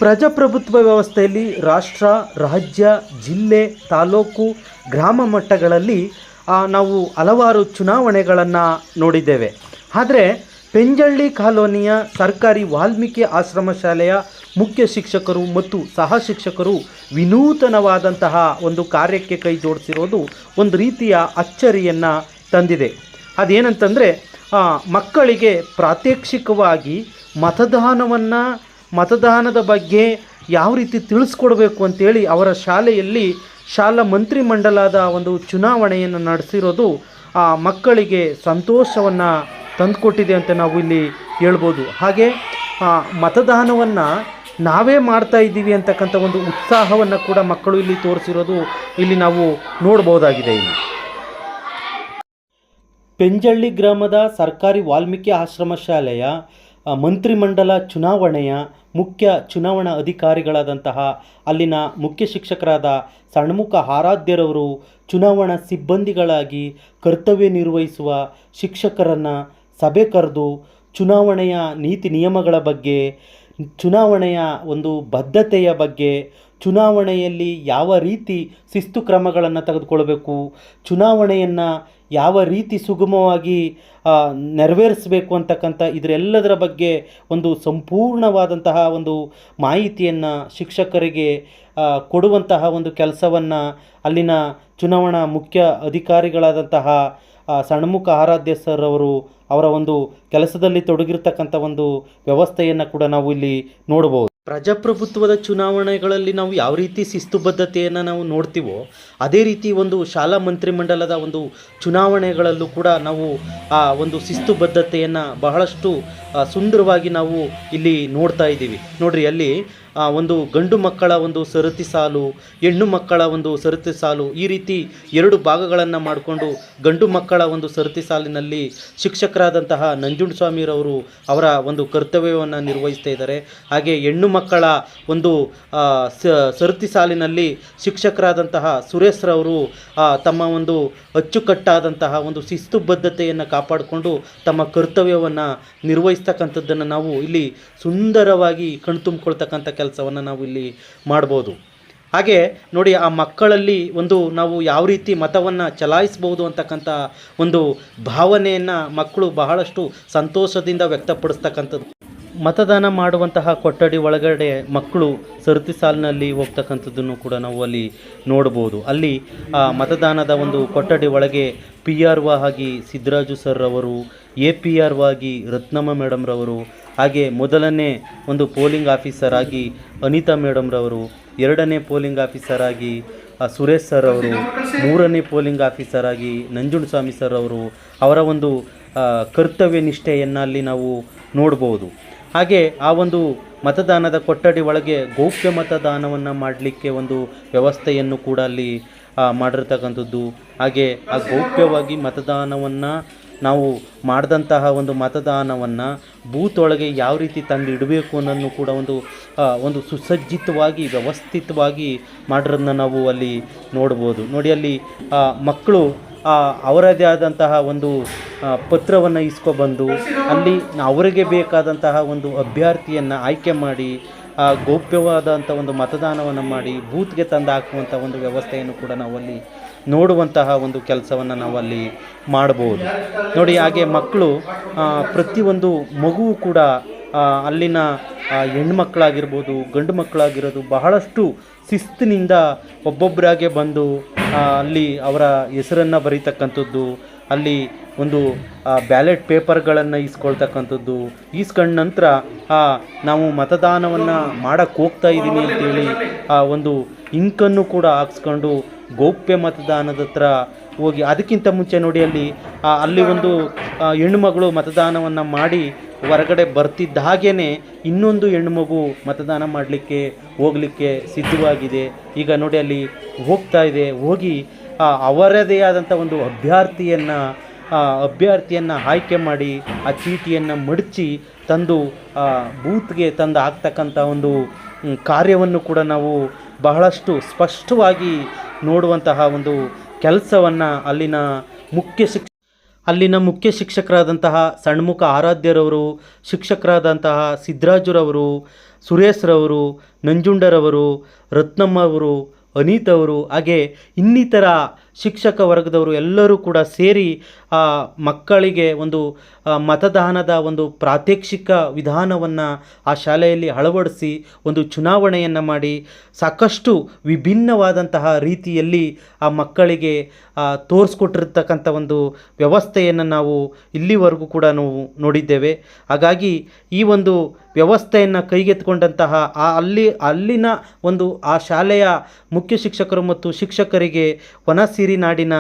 ಪ್ರಜಾಪ್ರಭುತ್ವ ವ್ಯವಸ್ಥೆಯಲ್ಲಿ ರಾಷ್ಟ್ರ, ರಾಜ್ಯ, ಜಿಲ್ಲೆ, ತಾಲೂಕು, ಗ್ರಾಮ ಮಟ್ಟಗಳಲ್ಲಿ ನಾವು ಹಲವಾರು ಚುನಾವಣೆಗಳನ್ನು ನೋಡಿದ್ದೇವೆ. ಆದರೆ ಪೆಂಜಳ್ಳಿ ಕಾಲೋನಿಯ ಸರ್ಕಾರಿ ವಾಲ್ಮೀಕಿ ಆಶ್ರಮ ಶಾಲೆಯ ಮುಖ್ಯ ಶಿಕ್ಷಕರು ಮತ್ತು ಸಹ ಶಿಕ್ಷಕರು ವಿನೂತನವಾದಂತಹ ಒಂದು ಕಾರ್ಯಕ್ಕೆ ಕೈ ಜೋಡಿಸಿರೋದು ಒಂದು ರೀತಿಯ ಅಚ್ಚರಿಯನ್ನು ತಂದಿದೆ. ಅದೇನಂತಂದರೆ ಮಕ್ಕಳಿಗೆ ಪ್ರಾತ್ಯಕ್ಷಿಕವಾಗಿ ಮತದಾನದ ಬಗ್ಗೆ ಯಾವ ರೀತಿ ತಿಳಿಸ್ಕೊಡ್ಬೇಕು ಅಂತೇಳಿ ಅವರ ಶಾಲೆಯಲ್ಲಿ ಶಾಲಾ ಮಂತ್ರಿಮಂಡಲದ ಒಂದು ಚುನಾವಣೆಯನ್ನು ನಡೆಸಿರೋದು ಮಕ್ಕಳಿಗೆ ಸಂತೋಷವನ್ನು ತಂದುಕೊಟ್ಟಿದೆ ಅಂತ ನಾವು ಇಲ್ಲಿ ಹೇಳ್ಬೋದು. ಹಾಗೆ ಮತದಾನವನ್ನು ನಾವೇ ಮಾಡ್ತಾ ಇದ್ದೀವಿ ಅಂತಕ್ಕಂಥ ಒಂದು ಉತ್ಸಾಹವನ್ನು ಕೂಡ ಮಕ್ಕಳು ಇಲ್ಲಿ ತೋರಿಸಿರೋದು ಇಲ್ಲಿ ನಾವು ನೋಡ್ಬೋದಾಗಿದೆ. ಇಲ್ಲಿ ಪೆಂಜಳ್ಳಿ ಗ್ರಾಮದ ಸರ್ಕಾರಿ ವಾಲ್ಮೀಕಿ ಆಶ್ರಮ ಶಾಲೆಯ ಮಂತ್ರಿಮಂಡಲ ಚುನಾವಣೆಯ ಮುಖ್ಯ ಚುನಾವಣಾ ಅಧಿಕಾರಿಗಳಾದಂತಹ ಅಲ್ಲಿನ ಮುಖ್ಯ ಶಿಕ್ಷಕರಾದ ಷಣ್ಮುಖ ಆರಾಧ್ಯರವರು ಚುನಾವಣಾ ಸಿಬ್ಬಂದಿಗಳಾಗಿ ಕರ್ತವ್ಯ ನಿರ್ವಹಿಸುವ ಶಿಕ್ಷಕರನ್ನು ಸಭೆ ಕರೆದು ಚುನಾವಣೆಯ ನೀತಿ ನಿಯಮಗಳ ಬಗ್ಗೆ, ಚುನಾವಣೆಯ ಒಂದು ಬದ್ಧತೆಯ ಬಗ್ಗೆ, ಚುನಾವಣೆಯಲ್ಲಿ ಯಾವ ರೀತಿ ಶಿಸ್ತು ಕ್ರಮಗಳನ್ನು ತೆಗೆದುಕೊಳ್ಬೇಕು, ಚುನಾವಣೆಯನ್ನು ಯಾವ ರೀತಿ ಸುಗಮವಾಗಿ ನೆರವೇರಿಸಬೇಕು ಅಂತಕ್ಕಂಥ ಇದರೆಲ್ಲದರ ಬಗ್ಗೆ ಒಂದು ಸಂಪೂರ್ಣವಾದಂತಹ ಒಂದು ಮಾಹಿತಿಯನ್ನು ಶಿಕ್ಷಕರಿಗೆ ಕೊಡುವಂತಹ ಒಂದು ಕೆಲಸವನ್ನು ಅಲ್ಲಿನ ಚುನಾವಣಾ ಮುಖ್ಯ ಅಧಿಕಾರಿಗಳಾದಂತಹ ಷಣ್ಮುಖ ಆರಾಧ್ಯ ಸರ್ ಅವರ ಒಂದು ಕೆಲಸದಲ್ಲಿ ತೊಡಗಿರ್ತಕ್ಕಂಥ ಒಂದು ವ್ಯವಸ್ಥೆಯನ್ನು ಕೂಡ ನಾವು ಇಲ್ಲಿ ನೋಡ್ಬೋದು. ಪ್ರಜಾಪ್ರಭುತ್ವದ ಚುನಾವಣೆಗಳಲ್ಲಿ ನಾವು ಯಾವ ರೀತಿ ಶಿಸ್ತುಬದ್ಧತೆಯನ್ನು ನಾವು ನೋಡ್ತೀವೋ ಅದೇ ರೀತಿ ಒಂದು ಶಾಲಾ ಮಂತ್ರಿಮಂಡಲದ ಒಂದು ಚುನಾವಣೆಗಳಲ್ಲೂ ಕೂಡ ನಾವು ಆ ಒಂದು ಶಿಸ್ತುಬದ್ಧತೆಯನ್ನು ಬಹಳಷ್ಟು ಸುಂದರವಾಗಿ ನಾವು ಇಲ್ಲಿ ನೋಡ್ತಾ ಇದ್ದೀವಿ. ನೋಡ್ರಿ, ಅಲ್ಲಿ ಒಂದು ಗಂಡು ಮಕ್ಕಳ ಒಂದು ಸರತಿ ಸಾಲು, ಹೆಣ್ಣು ಮಕ್ಕಳ ಒಂದು ಸರತಿ ಸಾಲು, ಈ ರೀತಿ ಎರಡು ಭಾಗಗಳನ್ನು ಮಾಡಿಕೊಂಡು ಗಂಡು ಮಕ್ಕಳ ಒಂದು ಸರತಿ ಸಾಲಿನಲ್ಲಿ ಶಿಕ್ಷಕರಾದಂತಹ ನಂಜುಂಡಸ್ವಾಮಿರವರು ಅವರ ಒಂದು ಕರ್ತವ್ಯವನ್ನು ನಿರ್ವಹಿಸ್ತಾ ಇದ್ದಾರೆ. ಹಾಗೆ ಹೆಣ್ಣು ಮಕ್ಕಳ ಒಂದು ಸರತಿ ಸಾಲಿನಲ್ಲಿ ಶಿಕ್ಷಕರಾದಂತಹ ಸುರೇಶ್ರವರು ತಮ್ಮ ಒಂದು ಅಚ್ಚುಕಟ್ಟಾದಂತಹ ಒಂದು ಶಿಸ್ತುಬದ್ಧತೆಯನ್ನು ಕಾಪಾಡಿಕೊಂಡು ತಮ್ಮ ಕರ್ತವ್ಯವನ್ನು ನಿರ್ವಹಿಸ್ತಕ್ಕಂಥದ್ದನ್ನು ನಾವು ಇಲ್ಲಿ ಸುಂದರವಾಗಿ ಕಣ್ತುಂಬಿಕೊಳ್ತಕ್ಕಂಥ ಕೆಲಸವನ್ನು ನಾವು ಇಲ್ಲಿ ಮಾಡ್ಬೋದು. ಹಾಗೆ ನೋಡಿ, ಆ ಮಕ್ಕಳಲ್ಲಿ ಒಂದು ನಾವು ಯಾವ ರೀತಿ ಮತವನ್ನು ಚಲಾಯಿಸ್ಬೋದು ಅಂತಕ್ಕಂಥ ಒಂದು ಭಾವನೆಯನ್ನು ಮಕ್ಕಳು ಬಹಳಷ್ಟು ಸಂತೋಷದಿಂದ ವ್ಯಕ್ತಪಡಿಸ್ತಕ್ಕಂಥದ್ದು. ಮತದಾನ ಮಾಡುವಂತಹ ಕೊಠಡಿ ಒಳಗಡೆ ಮಕ್ಕಳು ಸರತಿ ಸಾಲಿನಲ್ಲಿ ಹೋಗ್ತಕ್ಕಂಥದ್ದನ್ನು ಕೂಡ ನಾವು ಅಲ್ಲಿ ನೋಡ್ಬೋದು. ಅಲ್ಲಿ ಮತದಾನದ ಒಂದು ಕೊಠಡಿ ಒಳಗೆ PRO ಆಗಿ ಸಿದ್ದರಾಜು ಸರ್ ಅವರು, APRO ಆಗಿ ರತ್ನಮ್ಮ ಮೇಡಮ್ರವರು, ಹಾಗೆ ಮೊದಲನೇ ಒಂದು ಪೋಲಿಂಗ್ ಆಫೀಸರ್ ಆಗಿ ಅನಿತಾ ಮೇಡಮ್ರವರು, ಎರಡನೇ ಪೋಲಿಂಗ್ ಆಫೀಸರ್ ಆಗಿ ಸುರೇಶ್ ಸರ್ ಅವರು, ಮೂರನೇ ಪೋಲಿಂಗ್ ಆಫೀಸರ್ ಆಗಿ ನಂಜುಂಡಸ್ವಾಮಿ ಸರ್ ಅವರು, ಅವರ ಒಂದು ಕರ್ತವ್ಯ ನಿಷ್ಠೆಯನ್ನು ಅಲ್ಲಿ ನಾವು ನೋಡ್ಬೋದು. ಹಾಗೆ ಆ ಒಂದು ಮತದಾನದ ಕೊಠಡಿ ಒಳಗೆ ಗೌಪ್ಯ ಮತದಾನವನ್ನು ಮಾಡಲಿಕ್ಕೆ ಒಂದು ವ್ಯವಸ್ಥೆಯನ್ನು ಕೂಡ ಅಲ್ಲಿ ಮಾಡಿರ್ತಕ್ಕಂಥದ್ದು. ಹಾಗೆ ಆ ಗೌಪ್ಯವಾಗಿ ಮತದಾನವನ್ನು ನಾವು ಮಾಡಿದಂತಹ ಒಂದು ಮತದಾನವನ್ನು ಬೂತ್ ಒಳಗೆ ಯಾವ ರೀತಿ ತಂದು ಇಡಬೇಕು ಅನ್ನೋದನ್ನು ಕೂಡ ಒಂದು ಸುಸಜ್ಜಿತವಾಗಿ ವ್ಯವಸ್ಥಿತವಾಗಿ ಮಾಡಿರೋದನ್ನ ನಾವು ಅಲ್ಲಿ ನೋಡ್ಬೋದು. ನೋಡಿ, ಅಲ್ಲಿ ಮಕ್ಕಳು ಅವರದೇ ಆದಂತಹ ಒಂದು ಪತ್ರವನ್ನು ಇಸ್ಕೊಬಂದು ಅಲ್ಲಿ ಅವರಿಗೆ ಬೇಕಾದಂತಹ ಒಂದು ಅಭ್ಯರ್ಥಿಯನ್ನು ಆಯ್ಕೆ ಮಾಡಿ ಗೌಪ್ಯವಾದಂಥ ಒಂದು ಮತದಾನವನ್ನು ಮಾಡಿ ಬೂತ್ಗೆ ತಂದು ಹಾಕುವಂಥ ಒಂದು ವ್ಯವಸ್ಥೆಯನ್ನು ಕೂಡ ನಾವಲ್ಲಿ ನೋಡುವಂತಹ ಒಂದು ಕೆಲಸವನ್ನು ನಾವಲ್ಲಿ ಮಾಡ್ಬೋದು. ನೋಡಿ, ಹಾಗೆ ಮಕ್ಕಳು ಪ್ರತಿಯೊಂದು ಮಗುವು ಕೂಡ ಅಲ್ಲಿನ ಹೆಣ್ಮಕ್ಳಾಗಿರ್ಬೋದು, ಗಂಡು ಮಕ್ಕಳಾಗಿರೋದು ಬಹಳಷ್ಟು ಶಿಸ್ತಿನಿಂದ ಒಬ್ಬೊಬ್ಬರಾಗೆ ಬಂದು ಅಲ್ಲಿ ಅವರ ಹೆಸರನ್ನು ಬರೀತಕ್ಕಂಥದ್ದು, ಅಲ್ಲಿ ಒಂದು ಬ್ಯಾಲೆಟ್ ಪೇಪರ್ಗಳನ್ನು ಇಸ್ಕೊಳ್ತಕ್ಕಂಥದ್ದು, ಈಸ್ಕೊಂಡ ನಂತರ ನಾವು ಮತದಾನವನ್ನು ಮಾಡೋಕ್ಕೆ ಹೋಗ್ತಾ ಇದ್ದೀನಿ ಅಂತೇಳಿ ಒಂದು ಇಂಕನ್ನು ಕೂಡ ಹಾಕ್ಸ್ಕೊಂಡು ಗೌಪ್ಯ ಮತದಾನದ ಹತ್ರ ಹೋಗಿ, ಅದಕ್ಕಿಂತ ಮುಂಚೆ ನೋಡಿ ಅಲ್ಲಿ ಒಂದು ಹೆಣ್ಣುಮಗಳು ಮತದಾನವನ್ನು ಮಾಡಿ ಹೊರಗಡೆ ಬರ್ತಿದ್ದ ಹಾಗೇ ಇನ್ನೊಂದು ಹೆಣ್ಣುಮಗು ಮತದಾನ ಮಾಡಲಿಕ್ಕೆ ಹೋಗಲಿಕ್ಕೆ ಸಿದ್ಧವಾಗಿದೆ. ಈಗ ನೋಡಿ, ಅಲ್ಲಿ ಹೋಗ್ತಾ ಇದೆ. ಹೋಗಿ ಅವರದೇ ಆದಂಥ ಒಂದು ಅಭ್ಯರ್ಥಿಯನ್ನು ಆಯ್ಕೆ ಮಾಡಿ ಆ ಚೀಟಿಯನ್ನು ಮಡಚಿ ತಂದು ಬೂತ್ಗೆ ತಂದು ಹಾಕ್ತಕ್ಕಂಥ ಒಂದು ಕಾರ್ಯವನ್ನು ಕೂಡ ನಾವು ಬಹಳಷ್ಟು ಸ್ಪಷ್ಟವಾಗಿ ನೋಡುವಂತಹ ಒಂದು ಕೆಲಸವನ್ನು ಅಲ್ಲಿನ ಅಲ್ಲಿನ ಮುಖ್ಯ ಶಿಕ್ಷಕರಾದಂತಹ ಷಣ್ಮುಖ ಆರಾಧ್ಯರವರು, ಶಿಕ್ಷಕರಾದಂತಹ ಸಿದ್ದರಾಜುರವರು, ಸುರೇಶ್ರವರು, ನಂಜುಂಡರವರು, ರತ್ನಮ್ಮವರು, ಅನೀತವರು, ಹಾಗೆ ಇನ್ನಿತರ ಶಿಕ್ಷಕ ವರ್ಗದವರು ಎಲ್ಲರೂ ಕೂಡ ಸೇರಿ ಮಕ್ಕಳಿಗೆ ಒಂದು ಮತದಾನದ ಒಂದು ಪ್ರಾತ್ಯಕ್ಷಿಕ ವಿಧಾನವನ್ನು ಆ ಶಾಲೆಯಲ್ಲಿ ಅಳವಡಿಸಿ ಒಂದು ಚುನಾವಣೆಯನ್ನು ಮಾಡಿ ಸಾಕಷ್ಟು ವಿಭಿನ್ನವಾದಂತಹ ರೀತಿಯಲ್ಲಿ ಆ ಮಕ್ಕಳಿಗೆ ತೋರಿಸ್ಕೊಟ್ಟಿರ್ತಕ್ಕಂಥ ಒಂದು ವ್ಯವಸ್ಥೆಯನ್ನು ನಾವು ಇಲ್ಲಿವರೆಗೂ ಕೂಡ ನಾವು ನೋಡಿದ್ದೇವೆ. ಹಾಗಾಗಿ ಈ ಒಂದು ವ್ಯವಸ್ಥೆಯನ್ನು ಕೈಗೆತ್ತಿಕೊಂಡಂತಹ ಅಲ್ಲಿನ ಒಂದು ಆ ಶಾಲೆಯ ಮುಖ್ಯ ಶಿಕ್ಷಕರು ಮತ್ತು ಶಿಕ್ಷಕರಿಗೆ ವನಸಿರಿ ನಾಡಿನ